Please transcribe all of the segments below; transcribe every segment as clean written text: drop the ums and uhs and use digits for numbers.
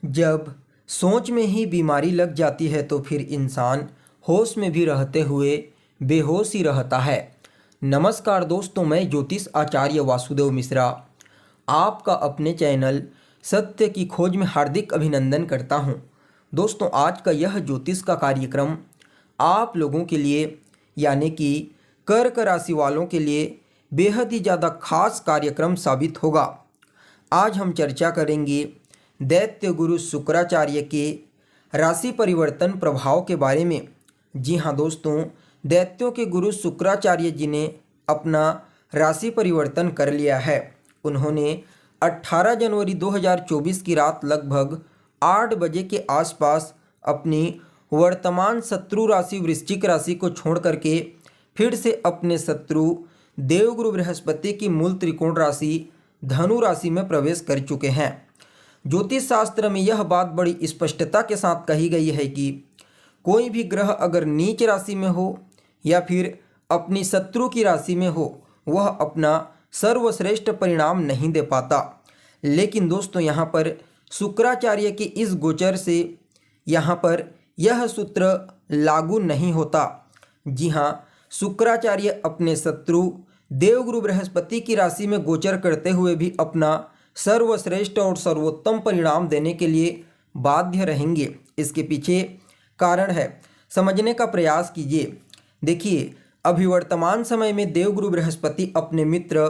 जब सोच में ही बीमारी लग जाती है तो फिर इंसान होश में भी रहते हुए बेहोश ही रहता है। नमस्कार दोस्तों, मैं ज्योतिष आचार्य वासुदेव मिश्रा आपका अपने चैनल सत्य की खोज में हार्दिक अभिनंदन करता हूं। दोस्तों, आज का यह ज्योतिष का कार्यक्रम आप लोगों के लिए यानी कि कर्क राशि वालों के लिए बेहद ही ज़्यादा खास कार्यक्रम साबित होगा। आज हम चर्चा करेंगे दैत्य गुरु शुक्राचार्य के राशि परिवर्तन प्रभाव के बारे में। जी हाँ दोस्तों, दैत्यों के गुरु शुक्राचार्य जी ने अपना राशि परिवर्तन कर लिया है। उन्होंने 18 जनवरी 2024 की रात लगभग 8 बजे के आसपास अपनी वर्तमान शत्रु राशि वृश्चिक राशि को छोड़ करके फिर से अपने शत्रु देवगुरु बृहस्पति की मूल त्रिकोण राशि धनु राशि में प्रवेश कर चुके हैं। ज्योतिष शास्त्र में यह बात बड़ी स्पष्टता के साथ कही गई है कि कोई भी ग्रह अगर नीच राशि में हो या फिर अपनी शत्रु की राशि में हो, वह अपना सर्वश्रेष्ठ परिणाम नहीं दे पाता। लेकिन दोस्तों, यहाँ पर शुक्राचार्य के इस गोचर से यहाँ पर यह सूत्र लागू नहीं होता। जी हाँ, शुक्राचार्य अपने शत्रु देवगुरु बृहस्पति की राशि में गोचर करते हुए भी अपना सर्वश्रेष्ठ और सर्वोत्तम परिणाम देने के लिए बाध्य रहेंगे। इसके पीछे कारण है, समझने का प्रयास कीजिए। देखिए, अभी वर्तमान समय में देवगुरु बृहस्पति अपने मित्र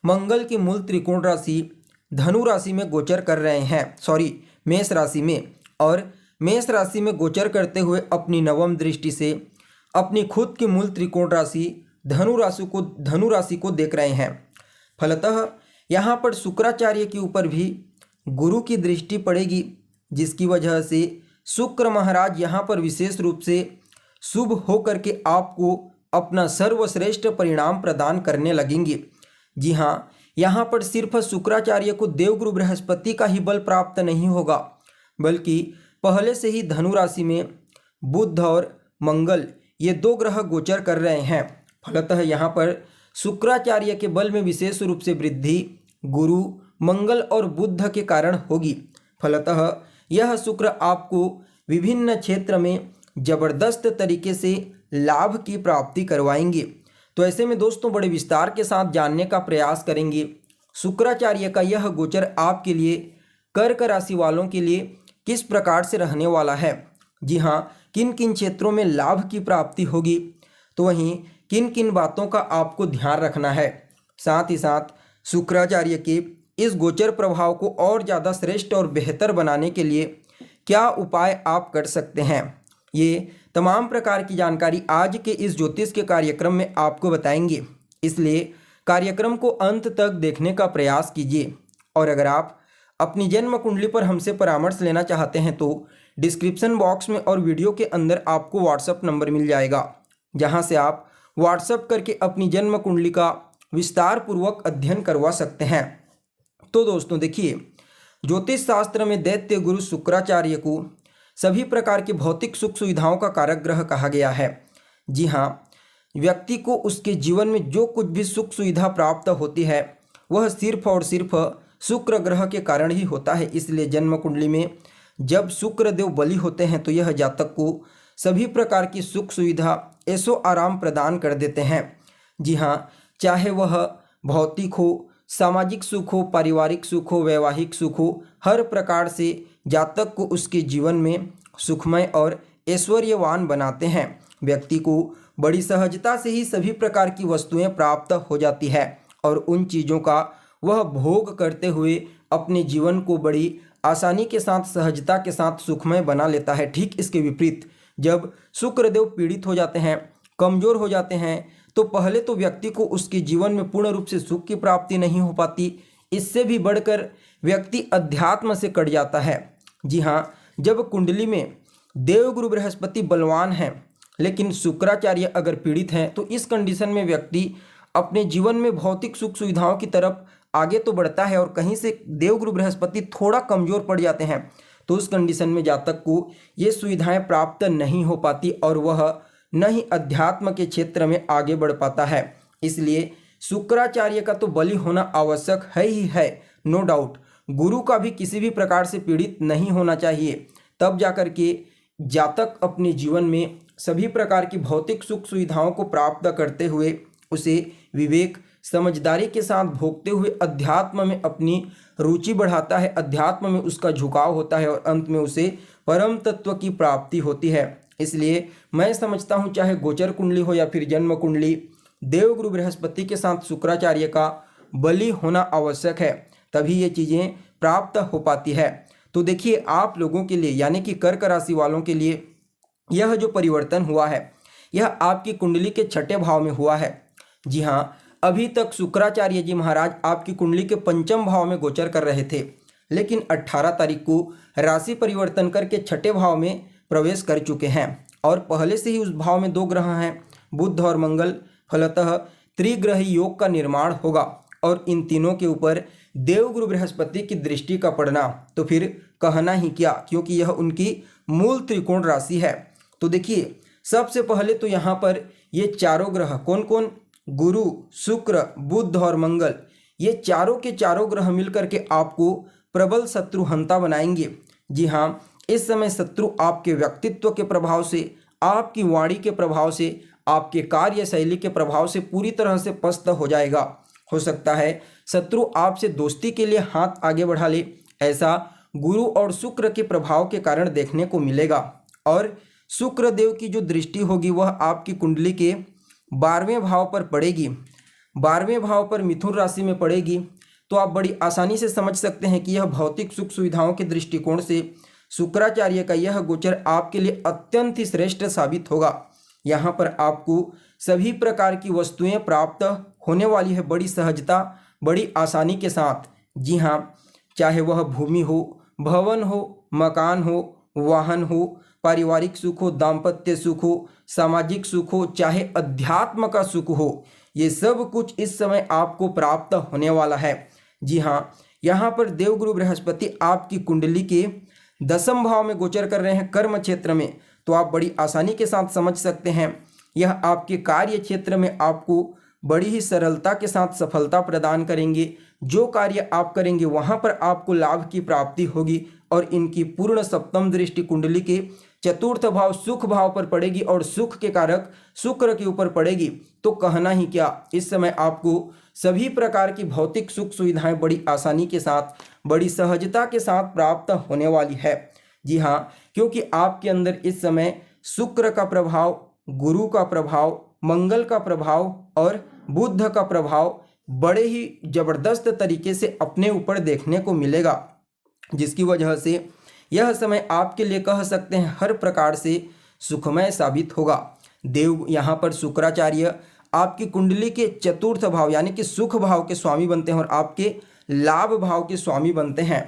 मंगल की मूल त्रिकोण राशि धनु राशि में गोचर कर रहे हैं, मेष राशि में, और मेष राशि में गोचर करते हुए अपनी नवम दृष्टि से अपनी खुद की मूल त्रिकोण राशि धनु राशि को देख रहे हैं। फलतः यहाँ पर शुक्राचार्य के ऊपर भी गुरु की दृष्टि पड़ेगी, जिसकी वजह से शुक्र महाराज यहाँ पर विशेष रूप से शुभ होकर के आपको अपना सर्वश्रेष्ठ परिणाम प्रदान करने लगेंगे। जी हाँ, यहाँ पर सिर्फ शुक्राचार्य को देवगुरु बृहस्पति का ही बल प्राप्त नहीं होगा, बल्कि पहले से ही धनु राशि में बुध और मंगल ये दो ग्रह गोचर कर रहे हैं। फलतः यहाँ पर शुक्राचार्य के बल में विशेष रूप से वृद्धि गुरु मंगल और बुध के कारण होगी। फलतः यह शुक्र आपको विभिन्न क्षेत्र में जबरदस्त तरीके से लाभ की प्राप्ति करवाएंगे। तो ऐसे में दोस्तों, बड़े विस्तार के साथ जानने का प्रयास करेंगे शुक्राचार्य का यह गोचर आपके लिए कर्क राशि वालों के लिए किस प्रकार से रहने वाला है। जी हाँ, किन किन क्षेत्रों में लाभ की प्राप्ति होगी, तो वहीं किन किन बातों का आपको ध्यान रखना है। साथ ही साथ शुक्राचार्य के इस गोचर प्रभाव को और ज़्यादा श्रेष्ठ और बेहतर बनाने के लिए क्या उपाय आप कर सकते हैं, ये तमाम प्रकार की जानकारी आज के इस ज्योतिष के कार्यक्रम में आपको बताएंगे। इसलिए कार्यक्रम को अंत तक देखने का प्रयास कीजिए। और अगर आप अपनी जन्म कुंडली पर हमसे परामर्श लेना चाहते हैं तो डिस्क्रिप्शन बॉक्स में और वीडियो के अंदर आपको व्हाट्सएप नंबर मिल जाएगा, जहां से आप व्हाट्सएप करके अपनी जन्म कुंडली का विस्तार पूर्वक अध्ययन करवा सकते हैं। तो दोस्तों देखिए, ज्योतिष शास्त्र में दैत्य गुरु शुक्राचार्य को सभी प्रकार की भौतिक सुख सुविधाओं का कारक ग्रह कहा गया है। जी हाँ, व्यक्ति को उसके जीवन में जो कुछ भी सुख सुविधा प्राप्त होती है वह सिर्फ और सिर्फ शुक्र ग्रह के कारण ही होता है। इसलिए जन्म कुंडली में जब शुक्र देव बली होते हैं तो यह जातक को सभी प्रकार की सुख सुविधा ऐसो आराम प्रदान कर देते हैं। जी हाँ, चाहे वह भौतिक हो, सामाजिक सुख हो, पारिवारिक सुख हो, वैवाहिक सुख हो, हर प्रकार से जातक को उसके जीवन में सुखमय और ऐश्वर्यवान बनाते हैं। व्यक्ति को बड़ी सहजता से ही सभी प्रकार की वस्तुएं प्राप्त हो जाती है और उन चीज़ों का वह भोग करते हुए अपने जीवन को बड़ी आसानी के साथ, सहजता के साथ सुखमय बना लेता है। ठीक इसके विपरीत जब शुक्रदेव पीड़ित हो जाते हैं, कमज़ोर हो जाते हैं, तो पहले तो व्यक्ति को उसके जीवन में पूर्ण रूप से सुख की प्राप्ति नहीं हो पाती, इससे भी बढ़कर व्यक्ति अध्यात्म से कट जाता है। जी हाँ, जब कुंडली में देवगुरु बृहस्पति बलवान हैं लेकिन शुक्राचार्य अगर पीड़ित हैं, तो इस कंडीशन में व्यक्ति अपने जीवन में भौतिक सुख सुविधाओं की तरफ आगे तो बढ़ता है और कहीं से देवगुरु बृहस्पति थोड़ा कमज़ोर पड़ जाते हैं, तो उस कंडीशन में जातक को ये सुविधाएं प्राप्त नहीं हो पाती और वह न ही अध्यात्म के क्षेत्र में आगे बढ़ पाता है। इसलिए शुक्राचार्य का तो बलि होना आवश्यक है ही है, नो डाउट। गुरु का भी किसी भी प्रकार से पीड़ित नहीं होना चाहिए। तब जाकर के जातक अपने जीवन में सभी प्रकार की भौतिक सुख सुविधाओं को प्राप्त करते हुए उसे विवेक समझदारी के साथ भोगते हुए अध्यात्म में अपनी रुचि बढ़ाता है, अध्यात्म में उसका झुकाव होता है और अंत में उसे परम तत्व की प्राप्ति होती है। इसलिए मैं समझता हूँ चाहे गोचर कुंडली हो या फिर जन्म कुंडली, देवगुरु बृहस्पति के साथ शुक्राचार्य का बलि होना आवश्यक है, तभी ये चीज़ें प्राप्त हो पाती है। तो देखिए आप लोगों के लिए यानी कि कर्क राशि वालों के लिए यह जो परिवर्तन हुआ है यह आपकी कुंडली के छठे भाव में हुआ है। जी हाँ, अभी तक शुक्राचार्य जी महाराज आपकी कुंडली के पंचम भाव में गोचर कर रहे थे, लेकिन 18 तारीख को राशि परिवर्तन करके छठे भाव में प्रवेश कर चुके हैं और पहले से ही उस भाव में 2 ग्रह हैं, बुध और मंगल। फलतः त्रिग्रही योग का निर्माण होगा और इन तीनों के ऊपर देवगुरु बृहस्पति की दृष्टि का पड़ना तो फिर कहना ही क्या, क्योंकि यह उनकी मूल त्रिकोण राशि है। तो देखिए सबसे पहले तो यहाँ पर ये चारों ग्रह कौन कौन, गुरु, शुक्र, बुध और मंगल, ये चारों के चारों ग्रह मिलकर के आपको प्रबल शत्रुहंता बनाएंगे। जी हाँ, इस समय शत्रु आपके व्यक्तित्व के प्रभाव से, आपकी वाणी के प्रभाव से, आपके कार्य शैली के प्रभाव से पूरी तरह से पस्त हो जाएगा। हो सकता है शत्रु आपसे दोस्ती के लिए हाथ आगे बढ़ा ले, ऐसा गुरु और शुक्र के प्रभाव के कारण देखने को मिलेगा। और शुक्र देव की जो दृष्टि होगी वह आपकी कुंडली के 12वें भाव पर पड़ेगी, 12वें भाव पर मिथुन राशि में पड़ेगी। तो आप बड़ी आसानी से समझ सकते हैं कि यह भौतिक सुख सुविधाओं के दृष्टिकोण से शुक्राचार्य का यह गोचर आपके लिए अत्यंत ही श्रेष्ठ साबित होगा। यहाँ पर आपको सभी प्रकार की वस्तुएं प्राप्त होने वाली है बड़ी सहजता, बड़ी आसानी के साथ। जी हाँ, चाहे वह भूमि हो, भवन हो, मकान हो, वाहन हो, पारिवारिक सुख हो, दाम्पत्य सुख हो, सामाजिक सुख हो, चाहे अध्यात्म का सुख हो, ये सब कुछ इस समय आपको प्राप्त होने वाला है। जी हाँ, यहाँ पर देवगुरु बृहस्पति आपकी कुंडली के 10वें भाव में गोचर कर रहे हैं कर्म क्षेत्र में। तो आप बड़ी आसानी के साथ समझ सकते हैं यह आपके कार्य क्षेत्र में आपको बड़ी ही सरलता के साथ सफलता प्रदान करेंगे। जो कार्य आप करेंगे वहाँ पर आपको लाभ की प्राप्ति होगी और इनकी पूर्ण सप्तम दृष्टि कुंडली के चतुर्थ भाव सुख भाव पर पड़ेगी और सुख के कारक शुक्र के ऊपर पड़ेगी। तो कहना ही क्या, इस समय आपको सभी प्रकार की भौतिक सुख सुविधाएं बड़ी आसानी के साथ, बड़ी सहजता के साथ प्राप्त होने वाली है। जी हाँ, क्योंकि आपके अंदर इस समय शुक्र का प्रभाव, गुरु का प्रभाव, मंगल का प्रभाव और बुध का प्रभाव बड़े ही जबरदस्त तरीके से अपने ऊपर देखने को मिलेगा, जिसकी वजह से यह समय आपके लिए कह सकते हैं हर प्रकार से सुखमय साबित होगा। देव यहाँ पर शुक्राचार्य आपकी कुंडली के चतुर्थ भाव यानी कि सुख भाव के स्वामी बनते हैं और आपके लाभ भाव के स्वामी बनते हैं।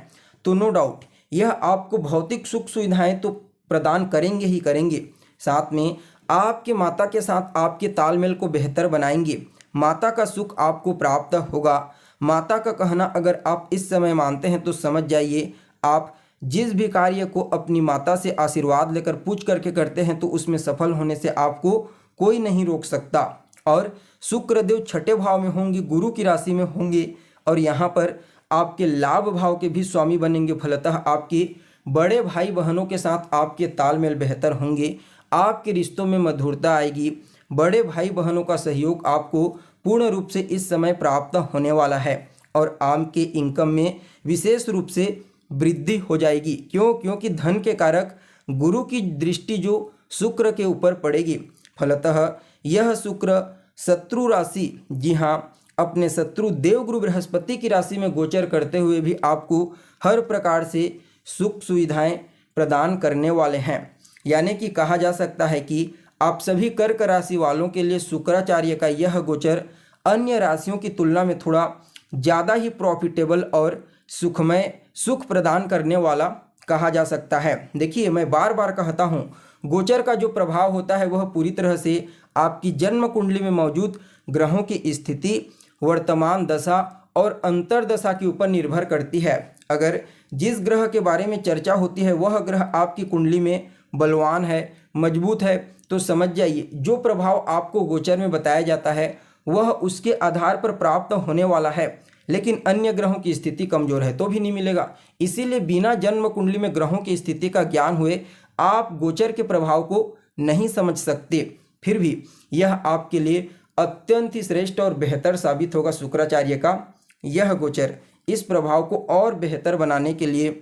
तो नो डाउट यह आपको भौतिक सुख सुविधाएं तो प्रदान करेंगे ही करेंगे, साथ में आपके माता के साथ आपके तालमेल को बेहतर बनाएंगे। माता का सुख आपको प्राप्त होगा। माता का कहना अगर आप इस समय मानते हैं तो समझ जाइए आप जिस भी कार्य को अपनी माता से आशीर्वाद लेकर पूछ करके करते हैं तो उसमें सफल होने से आपको कोई नहीं रोक सकता। और शुक्रदेव छठे भाव में होंगे, गुरु की राशि में होंगे और यहाँ पर आपके लाभ भाव के भी स्वामी बनेंगे। फलतः आपके बड़े भाई बहनों के साथ आपके तालमेल बेहतर होंगे, आपके रिश्तों में मधुरता आएगी। बड़े भाई बहनों का सहयोग आपको पूर्ण रूप से इस समय प्राप्त होने वाला है और आपके इनकम में विशेष रूप से वृद्धि हो जाएगी। क्यों? क्योंकि धन के कारक गुरु की दृष्टि जो शुक्र के ऊपर पड़ेगी। फलतः यह शुक्र शत्रु राशि, जी हाँ, अपने शत्रु देवगुरु बृहस्पति की राशि में गोचर करते हुए भी आपको हर प्रकार से सुख सुविधाएं प्रदान करने वाले हैं। यानी कि कहा जा सकता है कि आप सभी कर्क राशि वालों के लिए शुक्राचार्य का यह गोचर अन्य राशियों की तुलना में थोड़ा ज़्यादा ही प्रॉफिटेबल और सुखमय सुख प्रदान करने वाला कहा जा सकता है। देखिए, मैं बार बार कहता हूँ गोचर का जो प्रभाव होता है वह पूरी तरह से आपकी जन्म कुंडली में मौजूद ग्रहों की स्थिति, वर्तमान दशा और अंतर्दशा के ऊपर निर्भर करती है। अगर जिस ग्रह के बारे में चर्चा होती है वह ग्रह आपकी कुंडली में बलवान है, मजबूत है, तो समझ जाइए जो प्रभाव आपको गोचर में बताया जाता है वह उसके आधार पर प्राप्त होने वाला है। लेकिन अन्य ग्रहों की स्थिति कमजोर है तो भी नहीं मिलेगा। इसीलिए बिना जन्म कुंडली में ग्रहों की स्थिति का ज्ञान हुए आप गोचर के प्रभाव को नहीं समझ सकते। फिर भी यह आपके लिए अत्यंत ही श्रेष्ठ और बेहतर साबित होगा। शुक्राचार्य का यह गोचर इस प्रभाव को और बेहतर बनाने के लिए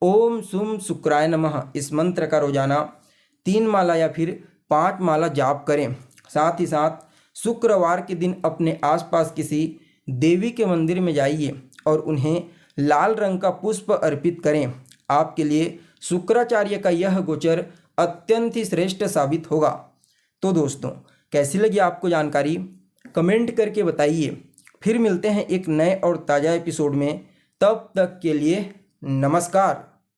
ओम सुम शुक्राय नमः इस मंत्र का रोजाना 3 माला या फिर 5 माला जाप करें। साथ ही साथ शुक्रवार के दिन अपने आसपास किसी देवी के मंदिर में जाइए और उन्हें लाल रंग का पुष्प अर्पित करें। आपके लिए शुक्राचार्य का यह गोचर अत्यंत ही श्रेष्ठ साबित होगा। तो दोस्तों, कैसी लगी आपको जानकारी कमेंट करके बताइए। फिर मिलते हैं एक नए और ताज़ा एपिसोड में। तब तक के लिए नमस्कार।